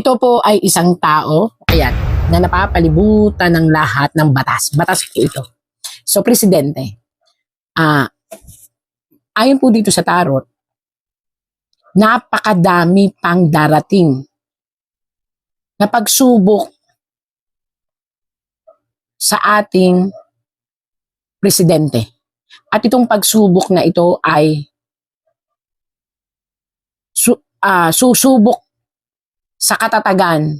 Ito po ay isang tao, ayan, na napapalibutan ng lahat ng batas. Batas po ito. So, presidente. Ayon po dito sa tarot, napakadami pang darating na pagsubok sa ating presidente. At itong pagsubok na ito ay susubok sa katatagan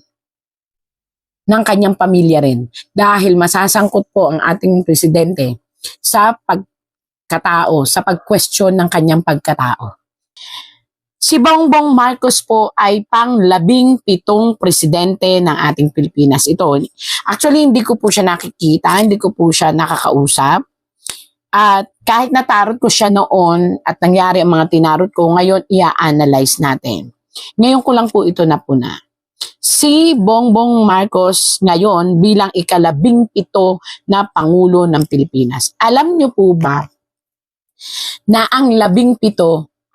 ng kanyang pamilya rin. Dahil masasangkot po ang ating presidente sa pagkatao, sa pag-question ng kanyang pagkatao. Si Bongbong Marcos po ay pang-17 presidente ng ating Pilipinas. Ito, actually hindi ko po siya nakikita, hindi ko po siya nakakausap. At kahit natarot ko siya noon at nangyari ang mga tinarot ko, ngayon i-analyze natin. Ngayon ko lang po ito napuna. Si Bongbong Marcos ngayon bilang ika-17 na Pangulo ng Pilipinas. Alam niyo po ba na ang 17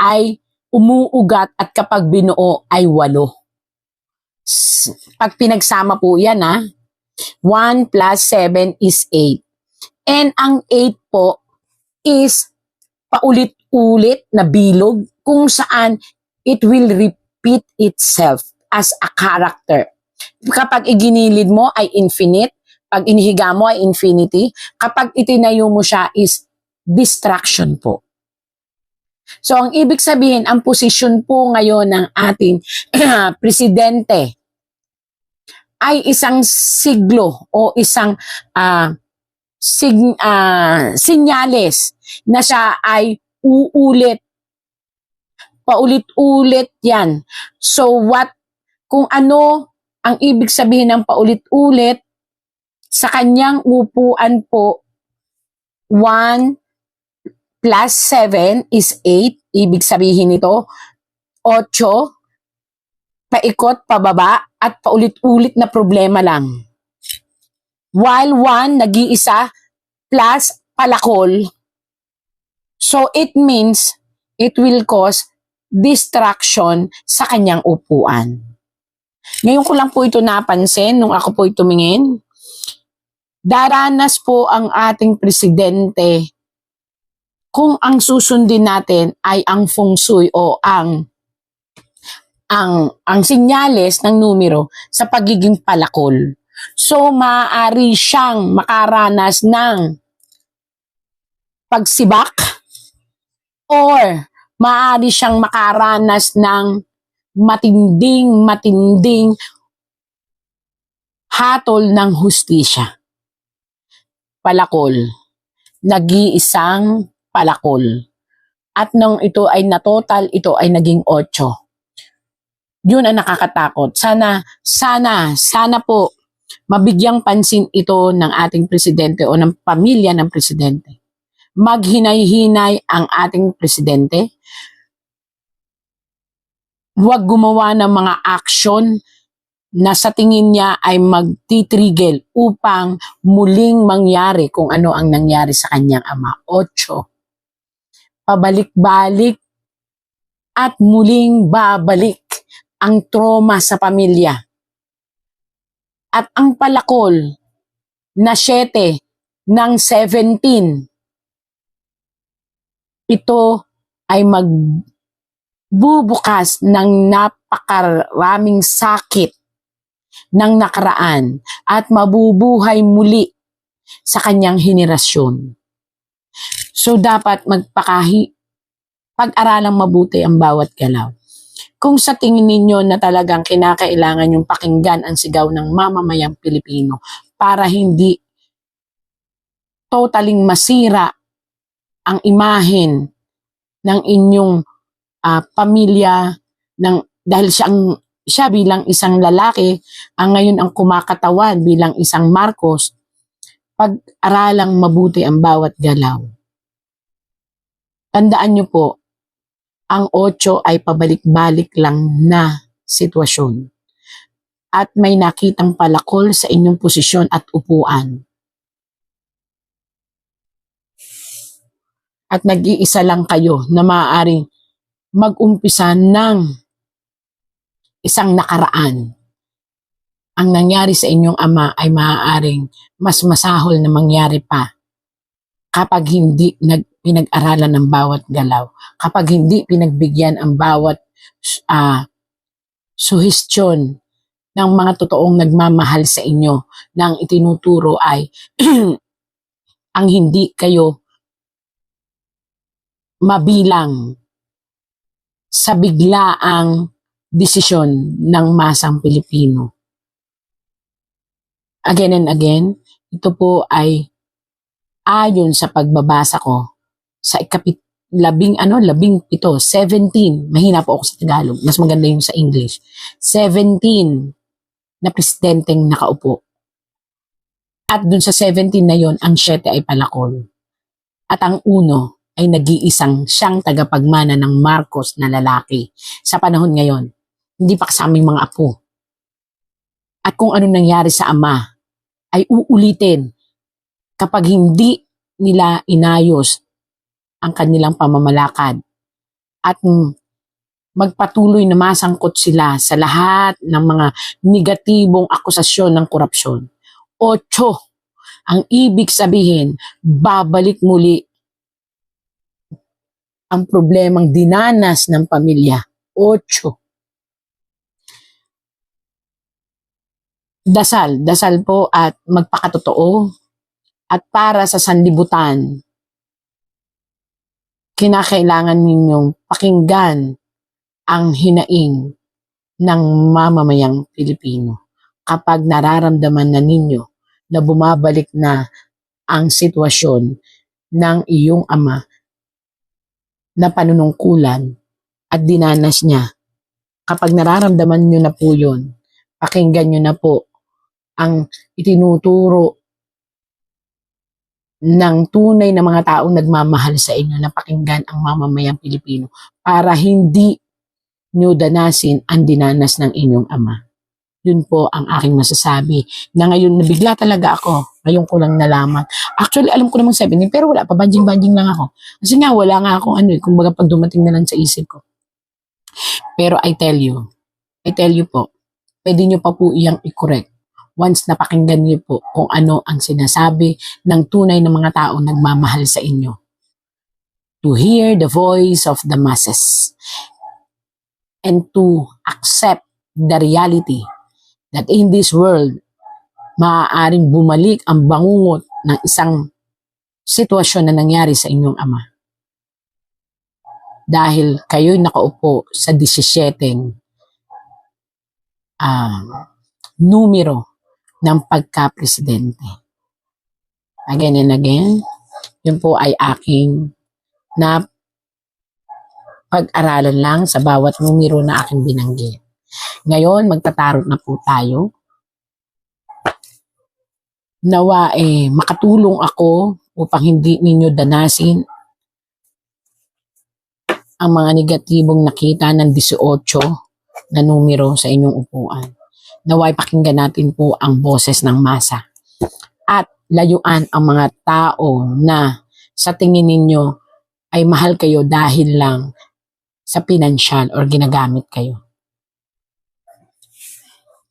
ay umuugat at kapag binuo ay 8. Pag pinagsama po yan 1 plus 7 is 8. And ang 8 po is paulit-ulit na bilog kung saan it will repeat itself as a character. Kapag iginilid mo ay infinite, pag inihiga mo ay infinity, kapag itinayo mo siya is distraction po. So, ang ibig sabihin, ang posisyon po ngayon ng ating presidente ay isang siglo o isang sinyales na siya ay uulit. Paulit-ulit yan. So, kung ano ang ibig sabihin ng paulit-ulit, sa kanyang upuan po, 1 plus 7 is 8. Ibig sabihin nito, 8, paikot, pababa, at paulit-ulit na problema lang. While 1, nag-iisa, plus palakol. So, it means, it will cause distraction sa kanyang upuan. Ngayon ko lang po ito napansin, nung ako po tumingin, daranas po ang ating presidente kung ang susundin natin ay ang feng shui o ang sinyales ng numero sa pagiging palakol. So, maaari siyang makaranas ng pagsibak or maaari siyang makaranas ng matinding hatol ng hustisya. Palakol. Nag-iisang palakol. At nung ito ay natotal, ito ay naging 8. Yun ang nakakatakot. Sana po mabigyang pansin ito ng ating presidente o ng pamilya ng presidente. Maghinay-hinay ang ating presidente. Huwag gumawa ng mga aksyon na sa tingin niya ay magtitrigel upang muling mangyari kung ano ang nangyari sa kanyang ama. 8. Pabalik-balik at muling babalik ang trauma sa pamilya. At ang palakol na 7 ng 17, ito ay magbubukas ng napakaraming sakit ng nakaraan at mabubuhay muli sa kanyang henerasyon. So, dapat pag-aralang mabuti ang bawat galaw. Kung sa tingin ninyo na talagang kinakailangan yung pakinggan ang sigaw ng mamamayang Pilipino para hindi totaling masira ang imahen ng inyong pamilya dahil siya bilang isang lalaki ang ngayon ang kumakatawan bilang isang Marcos, pag-aralang mabuti ang bawat galaw. Tandaan niyo po, ang 8 ay pabalik-balik lang na sitwasyon. At may nakitang palakol sa inyong posisyon at upuan. At nag-iisa lang kayo na maaaring mag-umpisa ng isang nakaraan ang nangyari sa inyong ama ay maaaring mas masahol na mangyari pa kapag hindi pinag-aralan ng bawat galaw, kapag hindi pinagbigyan ang bawat suhestyon ng mga totoong nagmamahal sa inyo nang itinuturo ay ang hindi kayo mabilang sa biglaang desisyon ng masang Pilipino. Again and again, ito po ay ayon sa pagbabasa ko sa labing 17, mahina po ako sa Tagalog, mas maganda yung sa English, 17 na presidenteng nakaupo. At dun sa 17 na yon, ang 7 ay palakol. At ang 1 ay nag-iisang siyang tagapagmana ng Marcos na lalaki sa panahon ngayon. Hindi pa kasamang mga apo. At kung ano nangyari sa ama ay uulitin kapag hindi nila inayos ang kanilang pamamalakad at magpatuloy na masangkot sila sa lahat ng mga negatibong akusasyon ng korupsyon. 8, ang ibig sabihin, babalik muli ang problemang dinanas ng pamilya. 8. Dasal po at magpakatotoo at para sa sanlibutan, kinakailangan ninyong pakinggan ang hinaing ng mamamayang Pilipino. Kapag nararamdaman na ninyo na bumabalik na ang sitwasyon ng iyong ama na panunungkulan at dinanas niya, kapag nararamdaman nyo na po yun, pakinggan nyo na po ang itinuturo ng tunay na mga taong nagmamahal sa inyo na pakinggan ang mamamayang Pilipino para hindi nyo danasin ang dinanas ng inyong ama. Yun po ang aking masasabi na ngayon nabigla talaga ako. Ngayon ko lang nalaman. Actually, alam ko namang 17 pero wala pa. Banjing-banjing lang ako. Kasi nga, wala nga akong kumbaga pag dumating na lang sa isip ko. Pero I tell you po, pwede nyo pa po iyang i-correct once napakinggan niyo po kung ano ang sinasabi ng tunay na mga tao nagmamahal sa inyo. To hear the voice of the masses and to accept the reality that in this world, maaaring bumalik ang bangungot ng isang sitwasyon na nangyari sa inyong ama. Dahil kayo'y nakaupo sa 17 numero ng pagka-presidente. Again and again, yun po ay aking na pag-aralan lang sa bawat numero na aking binanggit. Ngayon, magtatarot na po tayo. Nawa makatulong ako upang hindi ninyo danasin ang mga negatibong nakita ng 18 na numero sa inyong upuan. Naway pakinggan natin po ang boses ng masa at layuan ang mga tao na sa tingin ninyo ay mahal kayo dahil lang sa pinansyal or ginagamit kayo.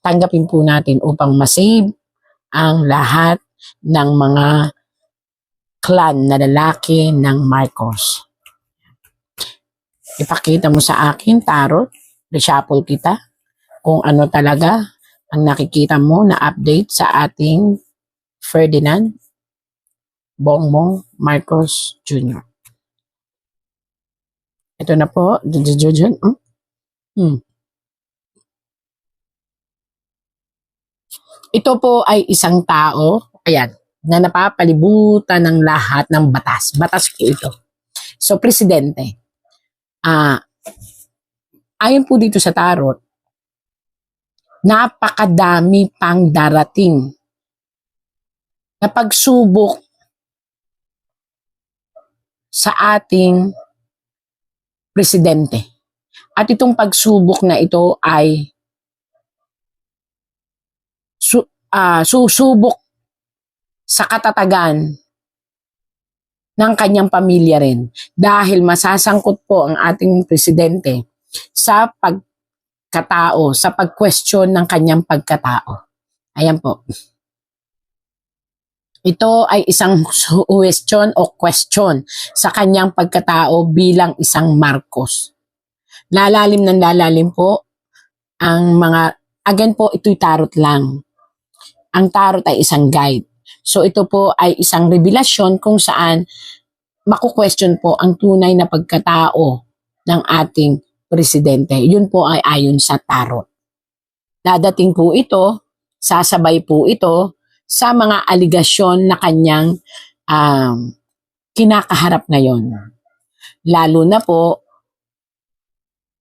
Tanggapin po natin upang masave ang lahat ng mga clan na lalaki ng Marcos. Ipakita mo sa akin, tarot, reshuffle kita, kung ano talaga ang nakikita mo na update sa ating Ferdinand Bongbong Marcos Jr. Ito na po, Ito po ay isang tao, ayan, na napapalibutan ng lahat ng batas. Batas po ito. So, presidente. Ayon po dito sa tarot, napakadami pang darating na pagsubok sa ating presidente. At itong pagsubok na ito ay susubok sa katatagan ng kanyang pamilya rin dahil masasangkot po ang ating presidente sa pagkatao, sa pag-question ng kanyang pagkatao. Ayan po. Ito ay isang question o question sa kanyang pagkatao bilang isang Marcos. Lalalim ng lalalim po ang mga, again po, ito'y tarot lang. Ang tarot ay isang guide. So ito po ay isang revelasyon kung saan maku-question po ang tunay na pagkatao ng ating presidente. Yun po ay ayon sa tarot. Dadating po ito, sasabay po ito sa mga aligasyon na kanyang kinakaharap ngayon. Lalo na po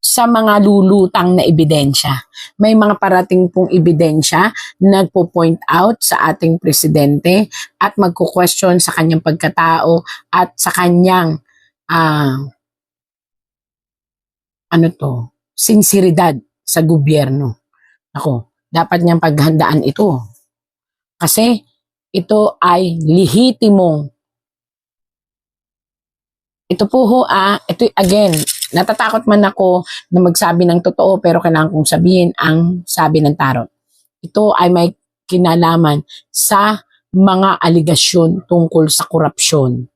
sa mga lulutang na ebidensya. May mga parating pong ebidensya nagpo-point out sa ating presidente at magko-question sa kanyang pagkatao at sa kanyang sinseridad sa gobyerno. Ako, dapat niyang paghandaan ito. Kasi ito ay lihitimong. Ito po ito again, natatakot man ako na magsabi ng totoo pero kailangan kong sabihin ang sabi ng tarot. Ito ay may kinalaman sa mga aligasyon tungkol sa korupsyon.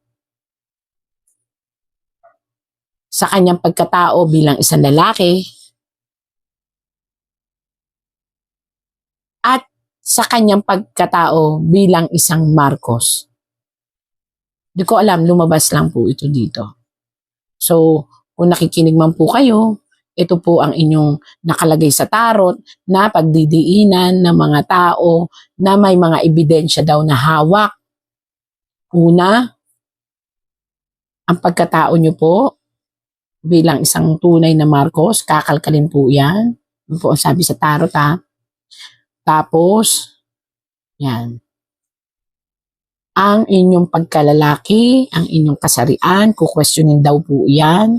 Sa kanyang pagkatao bilang isang lalaki at sa kanyang pagkatao bilang isang Marcos. Di ko alam, lumabas lang po ito dito. So, kung nakikinig man po kayo, ito po ang inyong nakalagay sa tarot na pagdidiinan ng mga tao na may mga ebidensya daw na hawak. Una, ang pagkatao nyo po bilang isang tunay na Marcos, kakalkalin po yan. Yun po ang sabi sa tarot Tapos, yan. Ang inyong pagkalalaki, ang inyong kasarian, kukwestiyonin daw po yan.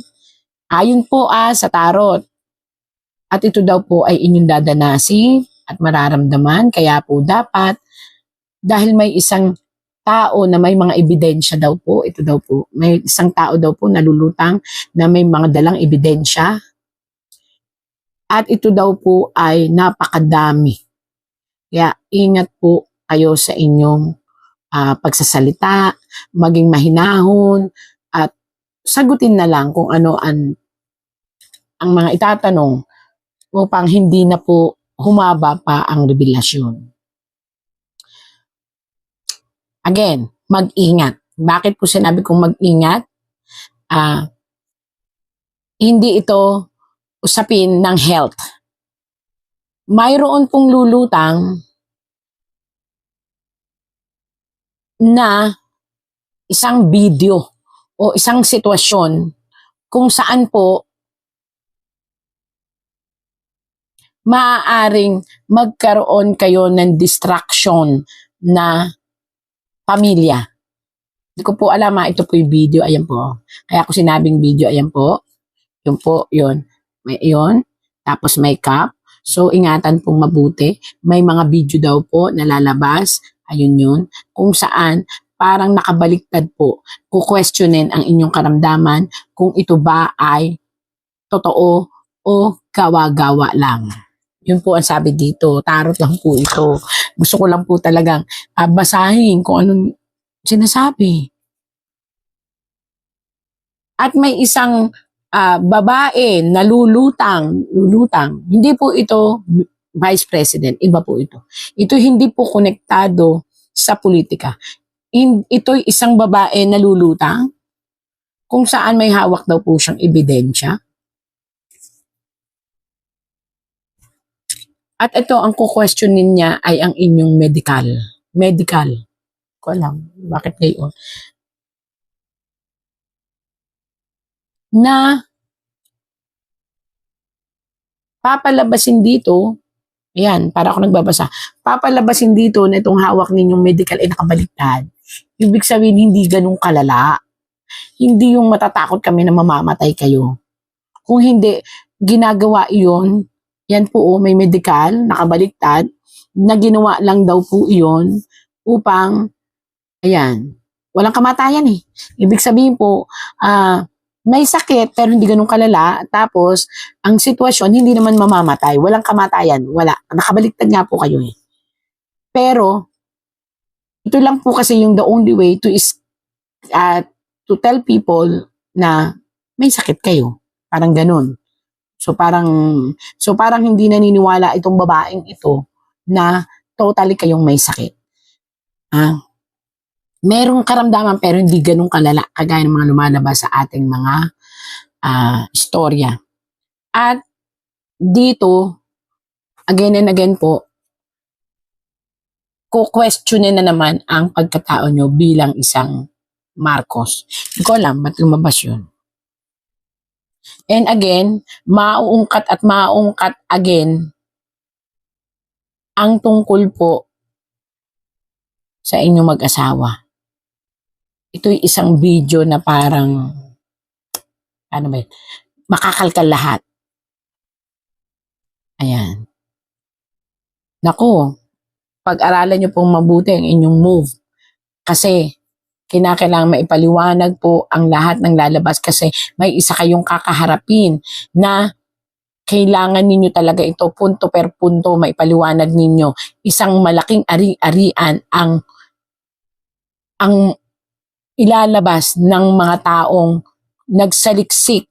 Ayon po sa tarot. At ito daw po ay inyong dadanasin at mararamdaman. Kaya po dapat, dahil may isang tao na may mga ebidensya daw po, ito daw po, may isang tao daw po nalulutang na may mga dalang ebidensya. At ito daw po ay napakadami. Kaya ingat po kayo sa inyong pagsasalita, maging mahinahon, at sagutin na lang kung ano ang mga itatanong upang hindi na po humaba pa ang revelasyon. Again, mag-ingat. Bakit po sinabi kong mag-ingat? Hindi ito usapin ng health. Mayroon pong lulutang na isang video o isang sitwasyon kung saan po maaaring magkaroon kayo ng distraction na pamilya. Hindi ko po alam ito po yung video, ayan po. Kaya ako sinabing video, ayan po. Yun po, yun. May yun. Tapos may cup. So, ingatan pong mabuti. May mga video daw po na lalabas. Ayun yun. Kung saan, parang nakabaliktad po. Kukwestiyonin ang inyong karamdaman kung ito ba ay totoo o gawa-gawa lang. Yun po ang sabi dito. Tarot lang po ito. Gusto ko lang po talagang basahin kung anong sinasabi. At may isang babae na lulutang. Hindi po ito Vice President. Iba po ito. Ito hindi po konektado sa politika. Ito'y isang babae na lulutang kung saan may hawak daw po siyang ebidensya. At ito, ang kukwestiyonin niya ay ang inyong medical. Medical. Ko alam, bakit ngayon? Na papalabasin dito, ayan, para ako nagbabasa, papalabasin dito na itong hawak ninyong medical ay nakabaliktad. Ibig sabihin, hindi ganun kalala. Hindi yung matatakot kami na mamamatay kayo. Kung hindi, ginagawa iyon, yan po may medical, nakabaliktad, na ginawa lang daw po iyon upang, ayan, walang kamatayan eh. Ibig sabihin po, may sakit pero hindi ganun kalala, tapos ang sitwasyon hindi naman mamamatay, walang kamatayan, wala. Nakabaliktad nga po kayo eh. Pero, ito lang po kasi yung the only way to tell people na may sakit kayo. Parang ganun. So parang hindi naniniwala itong babaeng ito na totally kayong may sakit. Merong karamdaman pero hindi ganun kalala kagaya ng mga lumalabas sa ating mga istorya. At dito, again and again po, ko-questionin na naman ang pagkatao nyo bilang isang Marcos. Hindi ko alam ba't lumabas yun. And again, mauungkat again ang tungkol po sa inyong mag-asawa. Ito'y isang video na parang, ano ba yun, makakalkal lahat. Ayan. Naku, pag-aralan nyo pong mabuti ang inyong move. Kasi, kinakailangan maipaliwanag po ang lahat ng lalabas kasi may isa kayong kakaharapin na kailangan ninyo talaga ito punto per punto maipaliwanag ninyo. Isang malaking ari-arian ang ilalabas ng mga taong nagsaliksik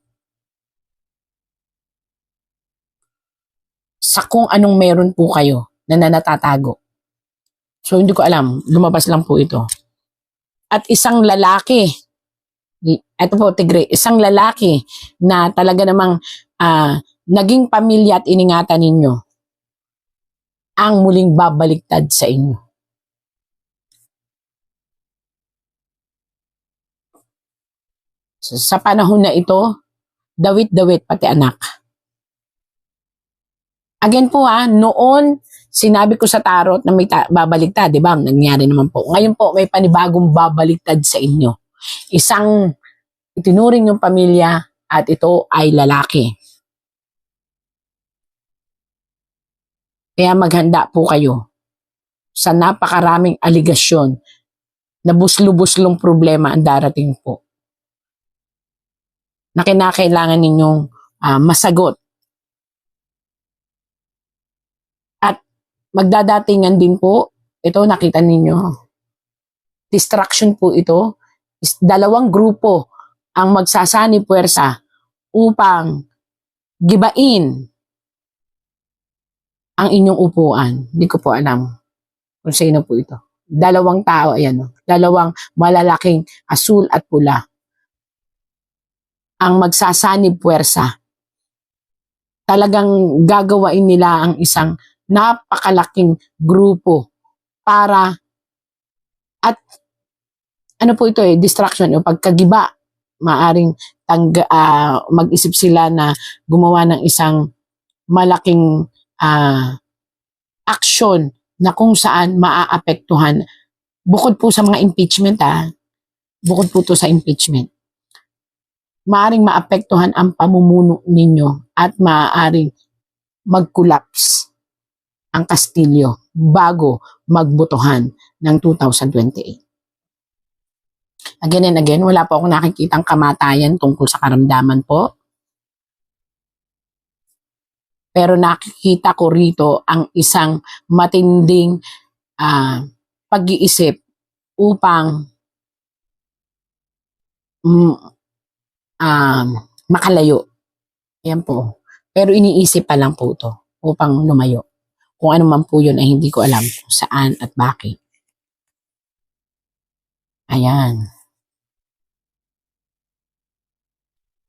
sa kung anong meron po kayo na natatago. So hindi ko alam, lumabas lang po ito. At isang lalaki, ito po tigre, isang lalaki na talaga namang naging pamilya at iningatan ninyo ang muling babaliktad sa inyo. Sa panahon na ito, dawit-dawit pati anak. Again po noon, sinabi ko sa tarot na may babaliktad, di ba? Nangyari naman po. Ngayon po, may panibagong babaliktad sa inyo. Isang itinuring yung pamilya at ito ay lalaki. Kaya maghanda po kayo sa napakaraming aligasyon na buslo-buslong problema ang darating po. Na kinakailangan ninyong masagot. Magdadatingan din po, ito nakita ninyo, distraction po ito, dalawang grupo ang magsasani puwersa upang gibain ang inyong upuan. Hindi ko po alam kung sino po ito. Dalawang tao, ayan, dalawang malalaking asul at pula ang magsasani puwersa. Talagang gagawain nila ang isang napakalaking grupo para at ano po ito distraction o pagkagiba, maaring mag-isip sila na gumawa ng isang malaking action na kung saan maaapektuhan bukod po sa mga impeachment bukod po to sa impeachment, maaring maapektuhan ang pamumuno ninyo at maaring mag-collapse ang Kastilyo bago magbotohan ng 2028. Again and again, wala po akong nakikitang kamatayan tungkol sa karamdaman po. Pero nakikita ko rito ang isang matinding pag-iisip upang makalayo. Yan po. Pero iniisip pa lang po ito upang lumayo. Kung ano man po yun ay hindi ko alam kung saan at bakit. Ayan.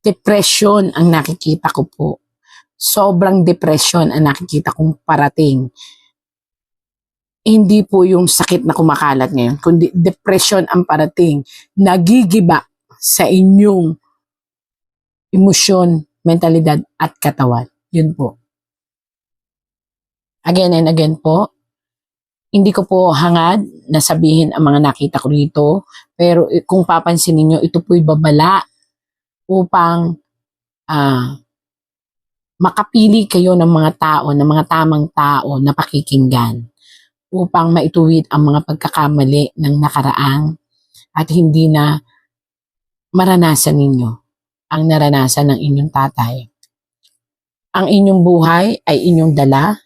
Depression ang nakikita ko po. Sobrang depression ang nakikita kong parating. Hindi po yung sakit na kumakalat ngayon, kundi depression ang parating. Nagigiba sa inyong emosyon, mentalidad at katawan. Yun po. Again and again po, hindi ko po hangad na sabihin ang mga nakita ko rito, pero kung papansin niyo ito po'y babala upang makapili kayo ng mga tao, ng mga tamang tao na pakikinggan upang maituwid ang mga pagkakamali ng nakaraang at hindi na maranasan ninyo ang naranasan ng inyong tatay. Ang inyong buhay ay inyong dala.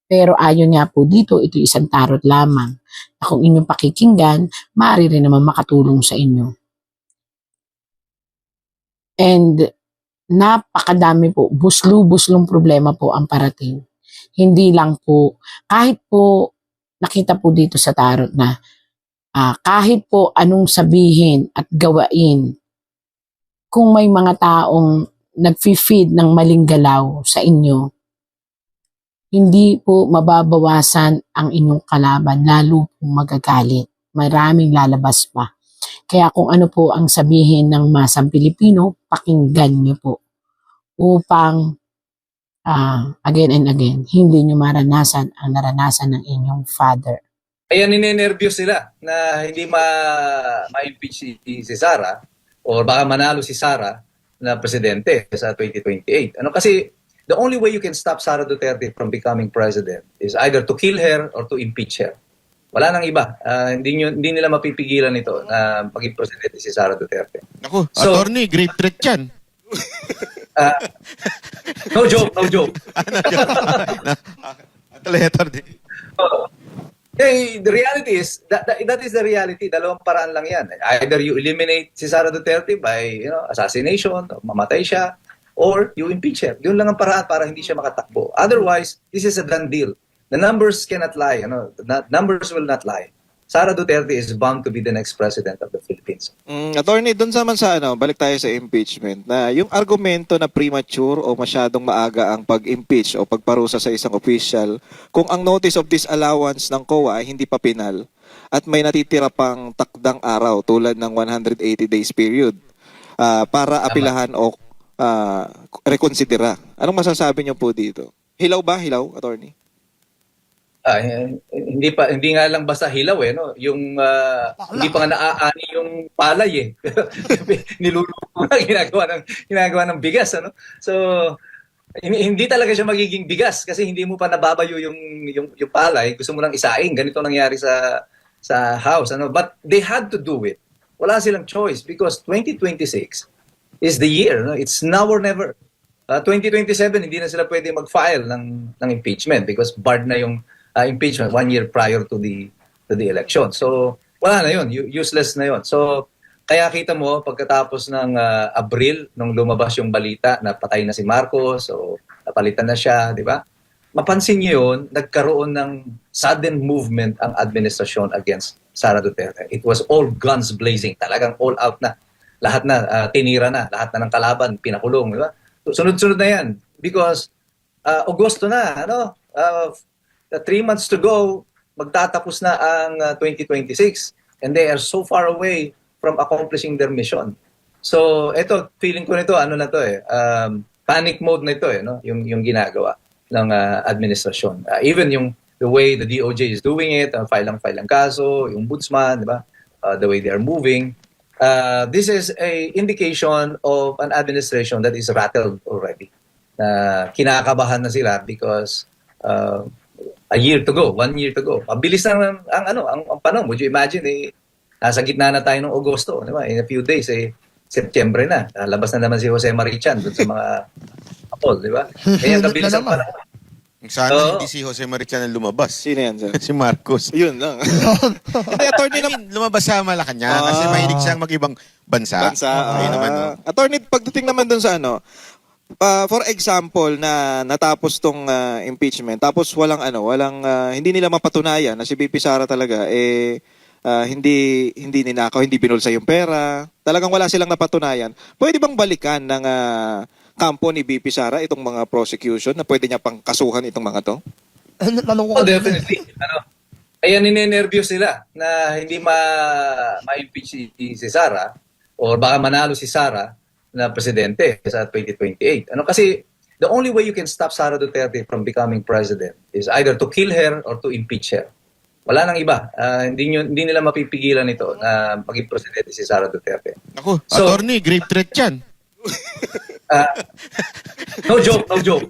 Pero ayon nga po dito, ito isang tarot lamang. Na kung inyong pakikinggan, maaari rin naman makatulong sa inyo. And napakadami po, buslu-buslong problema po ang parating. Hindi lang po, kahit po nakita po dito sa tarot na kahit po anong sabihin at gawain, kung may mga taong nag-feed ng maling galaw sa inyo, hindi po mababawasan ang inyong kalaban, lalo pong magagalit. Maraming lalabas pa. Kaya kung ano po ang sabihin ng masang Pilipino, pakinggan niyo po upang again and again, hindi niyo maranasan ang naranasan ng inyong father. Kaya ninenervyos sila na hindi ma-impeach si Sara o baka manalo si Sara na presidente sa 2028. Kasi the only way you can stop Sara Duterte from becoming president is either to kill her or to impeach her. Wala nang iba. Hindi nila mapipigilan ito na maging presidente si Sara Duterte. Naku, attorney, great threat yan. No joke, no joke. Attorney. The reality is, that is the reality. Dalawang paraan lang yan. Either you eliminate si Sara Duterte by assassination, mamatay siya, or you impeach her. Yun lang ang paraan para hindi siya makatakbo. Otherwise, this is a done deal. The numbers cannot lie. The numbers will not lie. Sara Duterte is bound to be the next president of the Philippines. Attorney, doon sa balik tayo sa impeachment, na yung argumento na premature o masyadong maaga ang pag-impeach o pagparusa sa isang official, kung ang notice of disallowance ng COA ay hindi pa pinal at may natitira pang takdang araw tulad ng 180 days period para apilahan o rekonsidera. Anong masasabi niyo po dito? Hilaw ba? Hilaw, attorney? Hindi nga lang basta hilaw yung hindi pa nga naaani yung palay niluluto na ginagawa ng bigas So hindi talaga siya magiging bigas kasi hindi mo pa nababayo yung palay, gusto mo lang isaing. Ganito nangyari sa house but they had to do it. Wala silang choice because 2026 is the year, it's now or never. 2027 hindi na sila pwede mag-file ng impeachment because barred na yung impeachment 1 year prior to the election. So, wala na yun. Useless na yun. So, kaya kita mo, pagkatapos ng Abril, nung lumabas yung balita na patay na si Marcos o napalitan na siya, di ba? Mapansin niyo yun, nagkaroon ng sudden movement ang administrasyon against Sara Duterte. It was all guns blazing. Talagang all out na. Lahat na, tinira na. Lahat na ng kalaban, pinakulong. Di ba? Sunod-sunod na yan. Because, Agosto na, 3 months to go, magtatapos na ang 2026 and they are so far away from accomplishing their mission. So, ito, feeling ko nito, panic mode na ito, yung ginagawa ng administrasyon. Even the way the DOJ is doing it, file ang kaso, yung ombudsman, di ba? The way they are moving. This is a indication of an administration that is rattled already. Kinakabahan na sila because a year to go, 1 year to go. Mabilis na ang panahon. Would you imagine, nasa gitna na tayo ng Agosto, di ba? In a few days, September na. Labas na naman si Jose Marichan dun sa mga apol, di ba? Kaya kabilis ang panahon. Sana hindi si Jose Marichan ang lumabas. Sino yan, sir? Si Marcos. Yun lang. Hindi, attorney naman. Lumabas sa Malacanang kasi mahilig siyang mag-ibang bansa. Ayun naman, Attorney, pagdating naman dun sa for example na natapos tong impeachment tapos walang hindi nila mapatunayan na si BP Sara talaga hindi ninakaw, hindi binulsa yung pera. Talagang wala silang napatunayan. Pwede bang balikan ng kampo ni BP Sara itong mga prosecution na pwede niya pang kasuhan itong mga to? Definitely. Kaya ninenervyos sila na hindi ma-impeach si Sara o baka manalo si Sara na presidente sa 2028. Kasi the only way you can stop Sara Duterte from becoming president is either to kill her or to impeach her. Wala nang iba. Hindi nila mapipigilan ito na maging presidente si Sara Duterte. Naku, attorney, great threat yan. No joke, no joke.